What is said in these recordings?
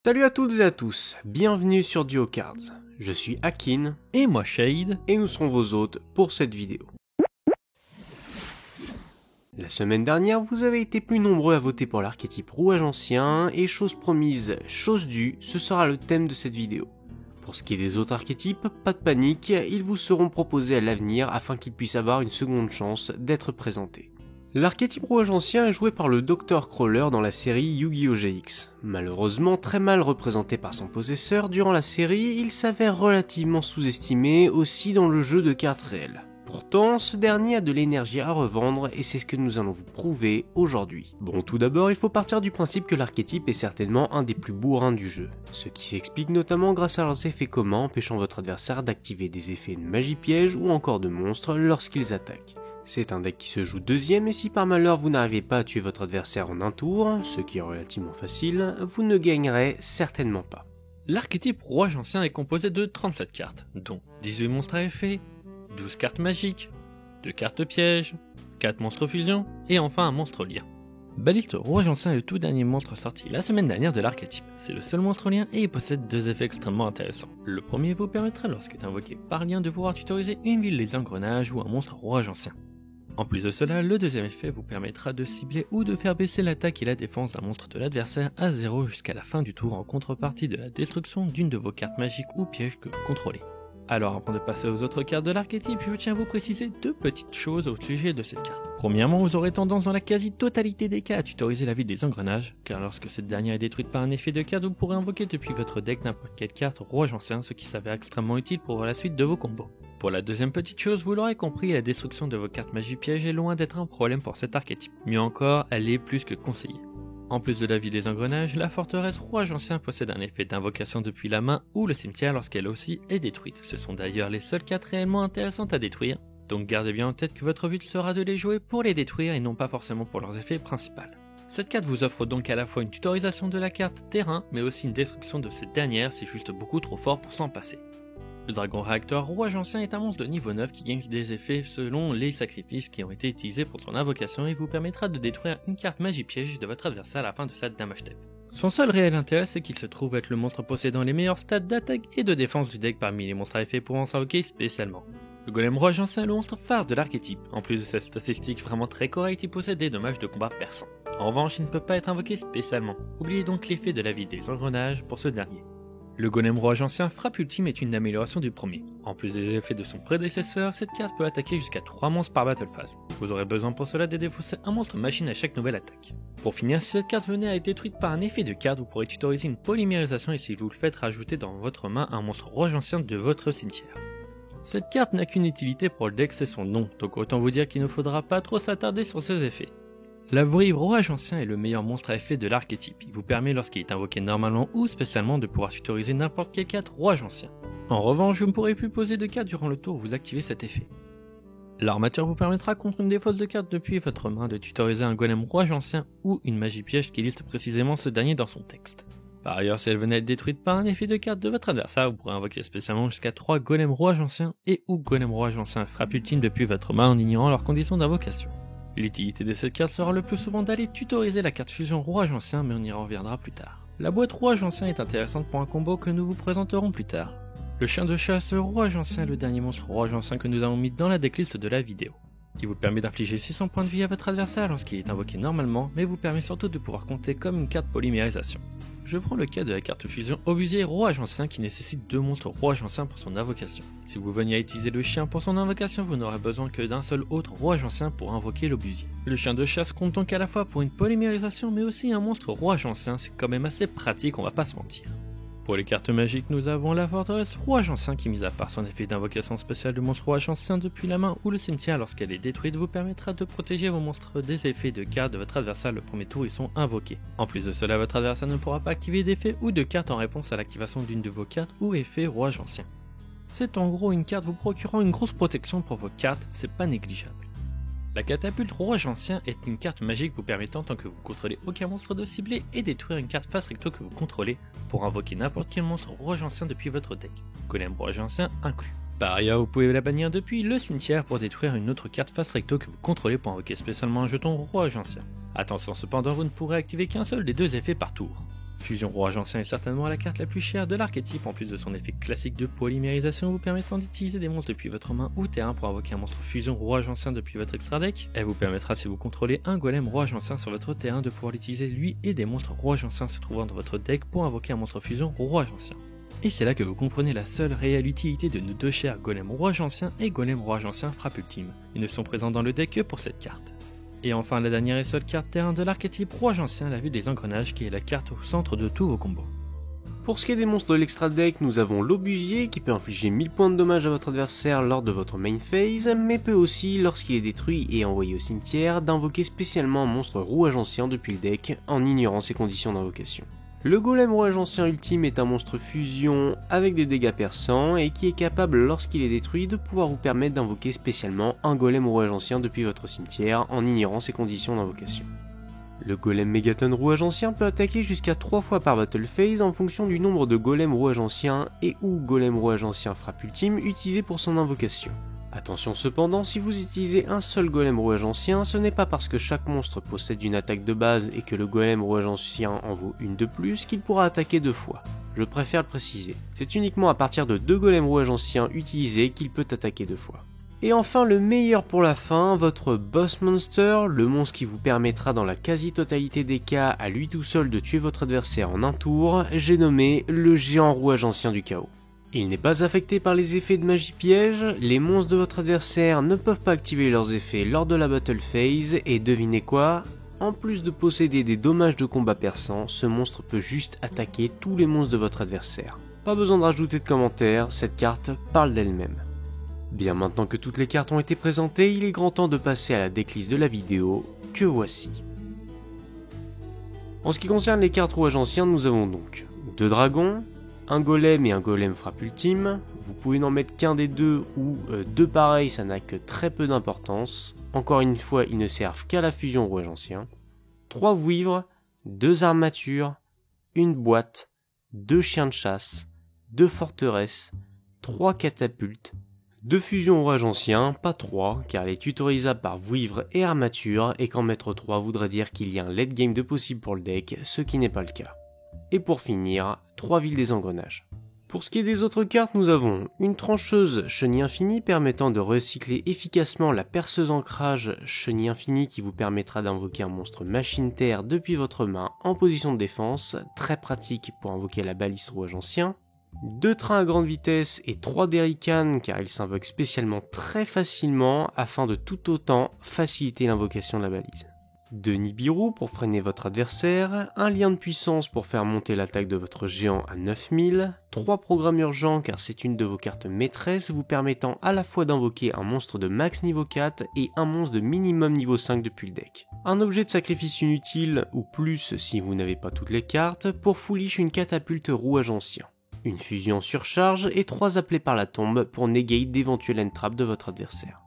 Salut à toutes et à tous, bienvenue sur Duo Cards. Je suis Akin, et moi Shade, et nous serons vos hôtes pour cette vidéo. La semaine dernière, vous avez été plus nombreux à voter pour l'archétype rouage ancien, et chose promise, chose due, ce sera le thème de cette vidéo. Pour ce qui est des autres archétypes, pas de panique, ils vous seront proposés à l'avenir afin qu'ils puissent avoir une seconde chance d'être présentés. L'archétype rouage ancien est joué par le Dr Crawler dans la série Yu-Gi-Oh! GX. Malheureusement très mal représenté par son possesseur, durant la série, il s'avère relativement sous-estimé aussi dans le jeu de cartes réelles. Pourtant, ce dernier a de l'énergie à revendre et c'est ce que nous allons vous prouver aujourd'hui. Bon, tout d'abord, il faut partir du principe que l'archétype est certainement un des plus bourrins du jeu, ce qui s'explique notamment grâce à leurs effets communs empêchant votre adversaire d'activer des effets de magie piège ou encore de monstres lorsqu'ils attaquent. C'est un deck qui se joue deuxième et si par malheur vous n'arrivez pas à tuer votre adversaire en un tour, ce qui est relativement facile, vous ne gagnerez certainement pas. L'archétype rouage ancien est composé de 37 cartes, dont 18 monstres à effet, 12 cartes magiques, 2 cartes pièges, 4 monstres fusion et enfin un monstre lien. Baliste rouage ancien est le tout dernier monstre sorti la semaine dernière de l'archétype. C'est le seul monstre lien et il possède deux effets extrêmement intéressants. Le premier vous permettra lorsqu'il est invoqué par lien de pouvoir tutoriser une ville des engrenages ou un monstre rouage ancien. En plus de cela, le deuxième effet vous permettra de cibler ou de faire baisser l'attaque et la défense d'un monstre de l'adversaire à 0 jusqu'à la fin du tour en contrepartie de la destruction d'une de vos cartes magiques ou pièges que vous contrôlez. Alors avant de passer aux autres cartes de l'archétype, je tiens à vous préciser deux petites choses au sujet de cette carte. Premièrement, vous aurez tendance dans la quasi-totalité des cas à tutoriser la ville des engrenages, car lorsque cette dernière est détruite par un effet de carte, vous pourrez invoquer depuis votre deck n'importe quelle carte rouage ancien, ce qui s'avère extrêmement utile pour la suite de vos combos. Pour la deuxième petite chose, vous l'aurez compris, la destruction de vos cartes magie piège est loin d'être un problème pour cet archétype. Mieux encore, elle est plus que conseillée. En plus de la ville des engrenages, la forteresse rouage ancien possède un effet d'invocation depuis la main ou le cimetière lorsqu'elle aussi est détruite. Ce sont d'ailleurs les seules cartes réellement intéressantes à détruire, donc gardez bien en tête que votre but sera de les jouer pour les détruire et non pas forcément pour leurs effets principaux. Cette carte vous offre donc à la fois une tutorisation de la carte terrain, mais aussi une destruction de cette dernière, c'est juste beaucoup trop fort pour s'en passer. Le dragon réacteur rouage ancien est un monstre de niveau 9 qui gagne des effets selon les sacrifices qui ont été utilisés pour son invocation et vous permettra de détruire une carte magie piège de votre adversaire à la fin de sa damage step. Son seul réel intérêt c'est qu'il se trouve être le monstre possédant les meilleurs stats d'attaque et de défense du deck parmi les monstres à effet pouvant s'invoquer spécialement. Le golem rouage ancien est le monstre phare de l'archétype. En plus de cette statistique vraiment très correcte, il possède des dommages de combat perçants. En revanche, il ne peut pas être invoqué spécialement. Oubliez donc l'effet de la ville des engrenages pour ce dernier. Le golem rouage ancien frappe ultime est une amélioration du premier. En plus des effets de son prédécesseur, cette carte peut attaquer jusqu'à 3 monstres par battle phase. Vous aurez besoin pour cela de défausser un monstre machine à chaque nouvelle attaque. Pour finir, si cette carte venait à être détruite par un effet de carte, vous pourrez tutoriser une polymérisation et si vous le faites, rajouter dans votre main un monstre rouage ancien de votre cimetière. Cette carte n'a qu'une utilité pour le deck, c'est son nom, donc autant vous dire qu'il ne faudra pas trop s'attarder sur ses effets. La Vouivre rouage ancien est le meilleur monstre à effet de l'archétype. Il vous permet lorsqu'il est invoqué normalement ou spécialement de pouvoir tutoriser n'importe quelle carte rouage ancien. En revanche, vous ne pourrez plus poser de carte durant le tour où vous activez cet effet. L'armature vous permettra contre une défausse de carte depuis votre main de tutoriser un golem rouage ancien ou une magie piège qui liste précisément ce dernier dans son texte. Par ailleurs, si elle venait à être détruite par un effet de carte de votre adversaire, vous pourrez invoquer spécialement jusqu'à 3 golems rouage anciens et ou golem rouage ancien frappe ultime depuis votre main en ignorant leurs conditions d'invocation. L'utilité de cette carte sera le plus souvent d'aller tutoriser la carte fusion rouage ancien, mais on y reviendra plus tard. La boîte rouage ancien est intéressante pour un combo que nous vous présenterons plus tard. Le chien de chasse rouage ancien est le dernier monstre rouage ancien que nous avons mis dans la decklist de la vidéo. Il vous permet d'infliger 600 points de vie à votre adversaire lorsqu'il est invoqué normalement, mais vous permet surtout de pouvoir compter comme une carte polymérisation. Je prends le cas de la carte fusion Obusier rouage ancien qui nécessite 2 monstres rouage ancien pour son invocation. Si vous veniez à utiliser le chien pour son invocation, vous n'aurez besoin que d'un seul autre rouage ancien pour invoquer l'Obusier. Le chien de chasse compte donc à la fois pour une polymérisation mais aussi un monstre rouage ancien, c'est quand même assez pratique, on va pas se mentir. Pour les cartes magiques, nous avons la forteresse rouage ancien qui, mis à part son effet d'invocation spéciale de monstre rouage ancien depuis la main ou le cimetière lorsqu'elle est détruite, vous permettra de protéger vos monstres des effets de cartes de votre adversaire le premier tour où ils sont invoqués. En plus de cela, votre adversaire ne pourra pas activer d'effets ou de cartes en réponse à l'activation d'une de vos cartes ou effets rouage ancien. C'est en gros une carte vous procurant une grosse protection pour vos cartes, c'est pas négligeable. La catapulte rouage ancien est une carte magique vous permettant, tant que vous contrôlez aucun monstre, de cibler et détruire une carte face recto que vous contrôlez pour invoquer n'importe quel monstre rouage ancien depuis votre deck, golem rouage ancien inclus. Par ailleurs, vous pouvez la bannir depuis le cimetière pour détruire une autre carte face recto que vous contrôlez pour invoquer spécialement un jeton rouage ancien. Attention cependant, vous ne pourrez activer qu'un seul des deux effets par tour. Fusion Rouage Ancien est certainement la carte la plus chère de l'archétype, en plus de son effet classique de polymérisation vous permettant d'utiliser des monstres depuis votre main ou terrain pour invoquer un monstre Fusion Rouage Ancien depuis votre extra deck. Elle vous permettra, si vous contrôlez un golem Rouage Ancien sur votre terrain, de pouvoir l'utiliser lui et des monstres Rouage Ancien se trouvant dans votre deck pour invoquer un monstre Fusion Rouage Ancien. Et c'est là que vous comprenez la seule réelle utilité de nos deux chers Golem Rouage Ancien et Golem Rouage Ancien Frappe Ultime. Ils ne sont présents dans le deck que pour cette carte. Et enfin la dernière et seule carte terrain de l'archétype Rouage Ancien, la vue des engrenages, qui est la carte au centre de tous vos combos. Pour ce qui est des monstres de l'extra deck, nous avons l'Obusier qui peut infliger 1000 points de dommage à votre adversaire lors de votre main phase, mais peut aussi, lorsqu'il est détruit et envoyé au cimetière, d'invoquer spécialement un monstre Rouage Ancien depuis le deck en ignorant ses conditions d'invocation. Le Golem Rouage Ancien Ultime est un monstre fusion avec des dégâts perçants et qui est capable, lorsqu'il est détruit, de pouvoir vous permettre d'invoquer spécialement un Golem Rouage Ancien depuis votre cimetière en ignorant ses conditions d'invocation. Le Golem Mégaton Rouage Ancien peut attaquer jusqu'à 3 fois par battle phase en fonction du nombre de Golem Rouage Ancien et ou Golem Rouage Ancien Frappe Ultime utilisé pour son invocation. Attention cependant, si vous utilisez un seul Golem Rouage Ancien, ce n'est pas parce que chaque monstre possède une attaque de base et que le Golem Rouage Ancien en vaut une de plus qu'il pourra attaquer 2 fois. Je préfère le préciser. C'est uniquement à partir de 2 Golem Rouage Anciens utilisés qu'il peut attaquer 2 fois. Et enfin le meilleur pour la fin, votre Boss Monster, le monstre qui vous permettra dans la quasi-totalité des cas à lui tout seul de tuer votre adversaire en un tour, j'ai nommé le Géant Rouage Ancien du Chaos. Il n'est pas affecté par les effets de magie piège, les monstres de votre adversaire ne peuvent pas activer leurs effets lors de la battle phase, et devinez quoi ? En plus de posséder des dommages de combat perçants, ce monstre peut juste attaquer tous les monstres de votre adversaire. Pas besoin de rajouter de commentaires, cette carte parle d'elle-même. Bien, maintenant que toutes les cartes ont été présentées, il est grand temps de passer à la decklist de la vidéo, que voici. En ce qui concerne les cartes rouage anciens, nous avons donc 2 dragons, un golem et un golem frappe ultime. Vous pouvez n'en mettre qu'un des deux ou 2 pareils, ça n'a que très peu d'importance. Encore une fois, ils ne servent qu'à la fusion rouage ancien. 3 vouivres, 2 armatures, une boîte, 2 chiens de chasse, 2 forteresses, 3 catapultes, 2 fusions rouage ancien, pas 3, car elle est tutorisable par vouivre et armature, et qu'en mettre 3 voudrait dire qu'il y a un late game de possible pour le deck, ce qui n'est pas le cas. Et pour finir, 3 villes des engrenages. Pour ce qui est des autres cartes, nous avons une trancheuse chenille infinie permettant de recycler efficacement la perceuse ancrage chenille infinie qui vous permettra d'invoquer un monstre machine terre depuis votre main en position de défense, très pratique pour invoquer la baliste rouage ancien. 2 trains à grande vitesse et 3 derricanes car ils s'invoquent spécialement très facilement afin de tout autant faciliter l'invocation de la balise. 2 Nibiru pour freiner votre adversaire, un lien de puissance pour faire monter l'attaque de votre géant à 9000, 3 programmes urgents car c'est une de vos cartes maîtresses vous permettant à la fois d'invoquer un monstre de max niveau 4 et un monstre de minimum niveau 5 depuis le deck. Un objet de sacrifice inutile ou plus si vous n'avez pas toutes les cartes pour foolish une catapulte rouage ancien. Une fusion surcharge et 3 appelés par la tombe pour negate d'éventuels end-traps de votre adversaire.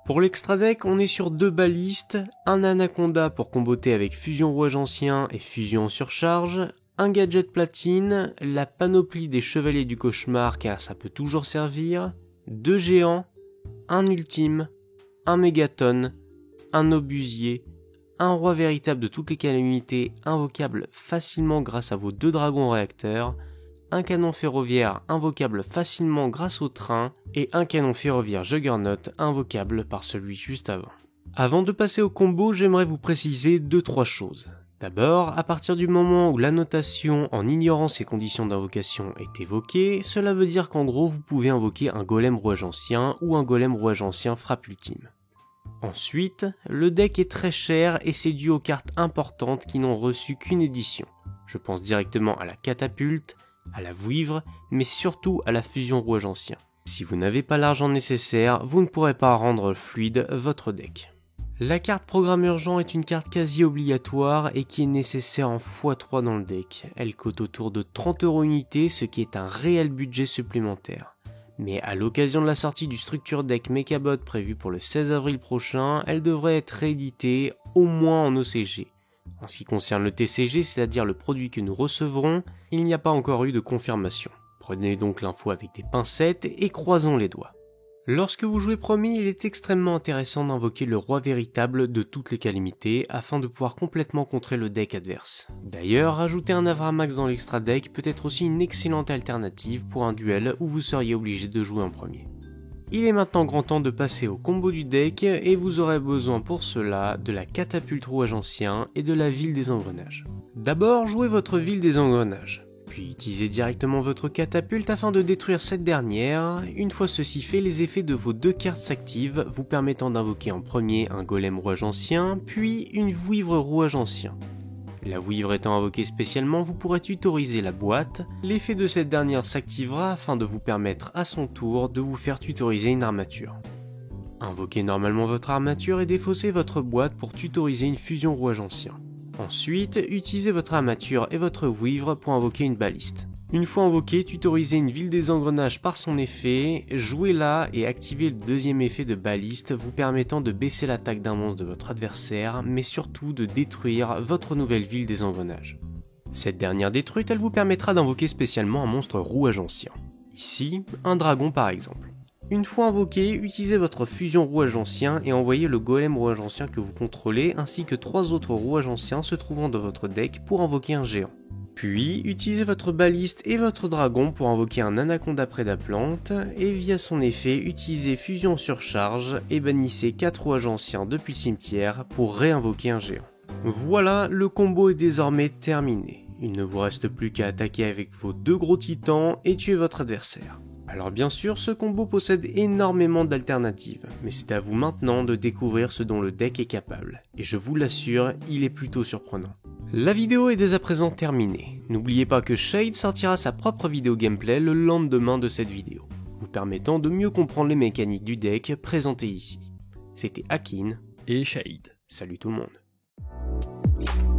Pour l'extra deck, on est sur 2 balistes, un anaconda pour comboter avec fusion rouage ancien et fusion surcharge, un gadget platine, la panoplie des chevaliers du cauchemar car ça peut toujours servir, 2 géants, un ultime, un mégaton, un obusier, un roi véritable de toutes les calamités invocable facilement grâce à vos 2 dragons réacteurs, un canon ferroviaire invocable facilement grâce au train et un canon ferroviaire Juggernaut invocable par celui juste avant. Avant de passer au combo, j'aimerais vous préciser 2-3 choses. D'abord, à partir du moment où l'annotation en ignorant ses conditions d'invocation est évoquée, cela veut dire qu'en gros vous pouvez invoquer un golem rouage ancien ou un golem rouage ancien frappe ultime. Ensuite, le deck est très cher et c'est dû aux cartes importantes qui n'ont reçu qu'une édition. Je pense directement à la catapulte, à la vouivre, mais surtout à la fusion rouage ancien. Si vous n'avez pas l'argent nécessaire, vous ne pourrez pas rendre fluide votre deck. La carte programme urgent est une carte quasi obligatoire et qui est nécessaire en x3 dans le deck. Elle coûte autour de 30€ unité, ce qui est un réel budget supplémentaire. Mais à l'occasion de la sortie du Structure Deck Mechabot prévu pour le 16 avril prochain, elle devrait être rééditée au moins en OCG. En ce qui concerne le TCG, c'est-à-dire le produit que nous recevrons, il n'y a pas encore eu de confirmation. Prenez donc l'info avec des pincettes et croisons les doigts. Lorsque vous jouez premier, il est extrêmement intéressant d'invoquer le roi véritable de toutes les calamités afin de pouvoir complètement contrer le deck adverse. D'ailleurs, rajouter un Avramax dans l'extra deck peut être aussi une excellente alternative pour un duel où vous seriez obligé de jouer en premier. Il est maintenant grand temps de passer au combo du deck et vous aurez besoin pour cela de la catapulte rouage ancien et de la ville des engrenages. D'abord, jouez votre ville des engrenages. Puis utilisez directement votre catapulte afin de détruire cette dernière. Une fois ceci fait, les effets de vos 2 cartes s'activent, vous permettant d'invoquer en premier un golem rouage ancien, puis une vouivre rouage ancien. La vouivre étant invoquée spécialement, vous pourrez tutoriser la boîte. L'effet de cette dernière s'activera afin de vous permettre à son tour de vous faire tutoriser une armature. Invoquez normalement votre armature et défaussez votre boîte pour tutoriser une fusion rouage ancien. Ensuite, utilisez votre armature et votre vouivre pour invoquer une baliste. Une fois invoqué, tutorisez une ville des engrenages par son effet, jouez-la et activez le deuxième effet de baliste vous permettant de baisser l'attaque d'un monstre de votre adversaire, mais surtout de détruire votre nouvelle ville des engrenages. Cette dernière détruite, elle vous permettra d'invoquer spécialement un monstre rouage ancien. Ici, un dragon par exemple. Une fois invoqué, utilisez votre fusion rouage ancien et envoyez le golem rouage ancien que vous contrôlez ainsi que 3 autres rouages anciens se trouvant dans votre deck pour invoquer un géant. Puis, utilisez votre baliste et votre dragon pour invoquer un anaconda prédaplante et via son effet, utilisez fusion surcharge et bannissez 4 rouages anciens depuis le cimetière pour réinvoquer un géant. Voilà, le combo est désormais terminé. Il ne vous reste plus qu'à attaquer avec vos 2 gros titans et tuer votre adversaire. Alors bien sûr, ce combo possède énormément d'alternatives, mais c'est à vous maintenant de découvrir ce dont le deck est capable, et je vous l'assure, il est plutôt surprenant. La vidéo est dès à présent terminée. N'oubliez pas que Shade sortira sa propre vidéo gameplay le lendemain de cette vidéo, vous permettant de mieux comprendre les mécaniques du deck présentées ici. C'était Akin et Shade. Salut tout le monde.